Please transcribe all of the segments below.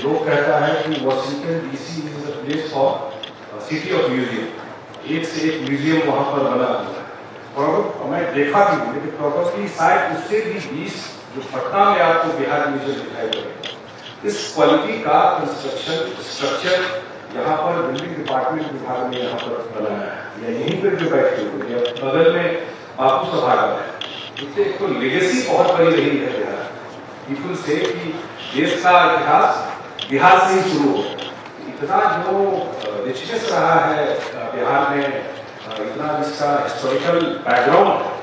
लोग कहता है कि Washington DC is a place for city of museum, एक से एक म्यूजियम वहां पर बना हुआ है। और मैं देखा भी हूँ, लेकिन प्रॉपर्टी शायद उससे भी 20 जो पटना में आपको बिहार म्यूजियम दिखाई पड़ेगा, इस क्वालिटी का कंस्ट्रक्शन स्ट्रक्चर यहाँ पर बिल्डिंग डिपार्टमेंट विभाग ने यहाँ पर बनाया है। या यहीं पर जो बैठे हुए हैं, बगल में बापू सभागार है, इससे एक तो लेगेसी बहुत बड़ी रही है बिहार। पीपुल से कि देश का इतिहास बिहार से ही शुरू हो, इतना जो रिचनेस रहा है बिहार में, इतना इसका हिस्टोरिकल बैकग्राउंड है।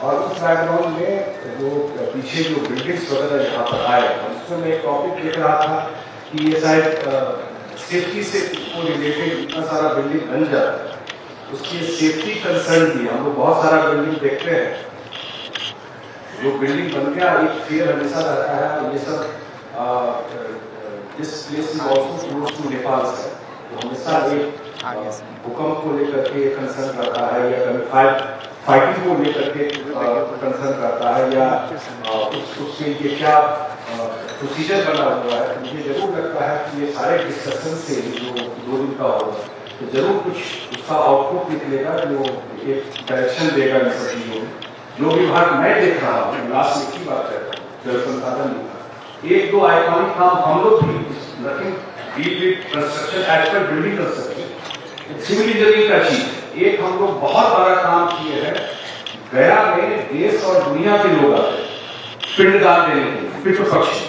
और उस बैकग्राउंड में जो पीछे जो बिल्डिंग्स वगैरह यहाँ पर आए, उसमें मैं एक टॉपिक देख रहा था कि ये शायद सेफ्टी से रिलेटेड इतना सारा बिल्डिंग बन जाता है, उसकी सेफ्टी कंसर्न भी। हम लोग बहुत सारा बिल्डिंग देखते हैं, जो बिल्डिंग बन गया एक फेयर हमेशा रहता है। ये सब this place is also close to Nepal से, तो हमेशा एक भूकंप को लेकर के कंसर्न रहता है, या कभी फाइटिंग को लेकर के कंसर्न रहता है, या उसके लिए क्या प्रोसीजर बना हुआ है। तो मुझे जरूर लगता है कि ये सारे डिस्कशन से जो 2 दिन का होगा, तो जरूर कुछ उसका आउटपुट निकलेगा जो एक डायरेक्शन देगा इन सब चीजों में। जो विभाग मैं देख रहा हूँ, लास्ट में की बात करता हूँ, जल संसाधन विभाग 1-2 आइकॉनिक काम हम लोग भी construction as per building construction civil engineering का चीज है। एक हम लोग बहुत बड़ा काम किए हैं, गया में देश और दुनिया के लोग आते पिंडदान देने के लिए, पितृ पक्ष,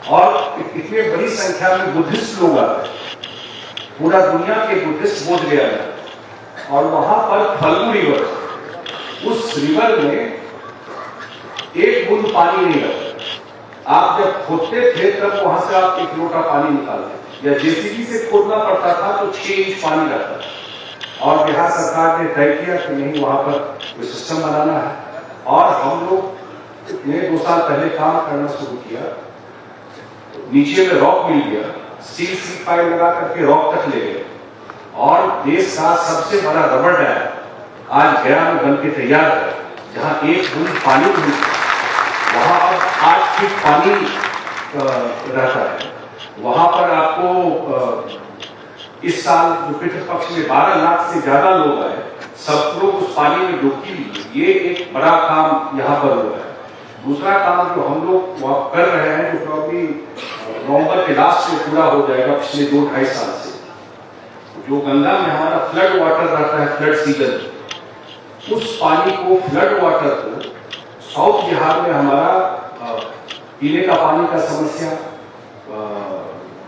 और इतने बड़ी संख्या में बुद्धिस्ट लोग आते हैं, पूरा दुनिया के बुद्धिस्ट बोध गया है। और वहां पर फल्गु रिवर, उस रिवर में एक बूंद पानी नहीं रहता। आप जब खोदते थे तब वहां से आप 1 लोटा पानी निकालते, या जेसीबी से खोदना पड़ता था तो 6 इंच पानी रहता था। और बिहार सरकार ने तय किया कि नहीं, वहां पर कोई सिस्टम बनाना है। और हम लोग ने 2 साल पहले काम करना शुरू किया, नीचे में रॉक मिल गया, स्टील स्लिप पाइप लगा करके रॉक तक ले गए, और देश का सबसे बड़ा रबर डैम आज गया में बन के तैयार है, जहां 1 बूंद पानी नहीं, वहां अब 8 फीट पानी रहता है। वहां पर आपको इस साल जो पितृ पक्ष में 12 लाख से ज्यादा लोग आए, सब लोग उस पानी में डुबकी ली। ये एक बड़ा काम यहाँ पर हुआ है। दूसरा काम जो हम लोग वहां कर रहे हैं, जो प्रॉब्ली नवंबर के लास्ट में पूरा हो जाएगा, पिछले 2-2.5 साल से, जो गंगा में हमारा फ्लड वाटर रहता है, फ्लड सीजन, उस पानी को, फ्लड वाटर को, साउथ बिहार में हमारा पीने का पानी का समस्या,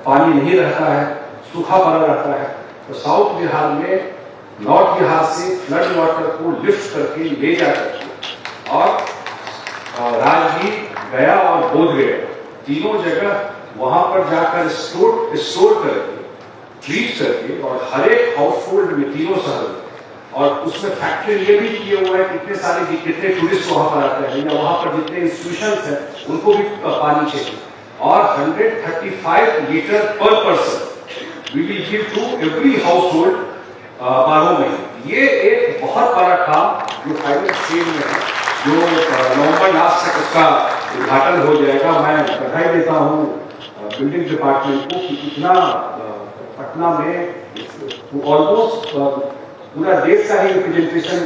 पानी नहीं रहता है, सूखा पड़ा रहता है, तो साउथ बिहार में नॉर्थ बिहार से फ्लड वाटर को लिफ्ट करके ले जाकर और राजगीर, गया और बोधगया, तीनों जगह वहां पर जाकर स्टोर करके, ट्रीट करके, और हर एक हाउस होल्ड में, तीनों शहर में, और उसमें फैक्ट्री ये भी किए हुए हैं कितने टूरिस्ट वहां पर आते हैं, या वहां पर जितने इंस्टीट्यूशंस हैं उनको भी पानी चाहिए। और 135 litre per person we will give to every household 12 महीने। ये एक बहुत बड़ा काम जो फाइनल स्टेज में है, जो नवंबर लास्ट तक उसका उद्घाटन हो जाएगा। मैं बधाई देता हूँ बिल्डिंग डिपार्टमेंट को कि इतना पटना में ऑलमोस्ट पूरा देश का ही रिप्रेजेंटेशन,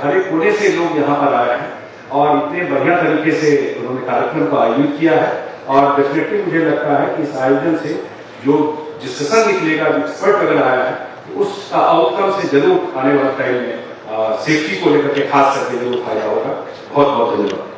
हर एक कोने से लोग यहाँ पर आए हैं, और इतने बढ़िया तरीके से उन्होंने कार्यक्रम को आयोजित किया है। और डेफिनेटली मुझे लगता है कि इस आयोजन से जो डिस्कशन निकलेगा, जो एक्सपर्ट वगैरह आया है, उसका आउटकम से जरूर आने वाले टाइम में सेफ्टी को लेकर के खास करके जरूर फायदा होगा। बहुत बहुत धन्यवाद।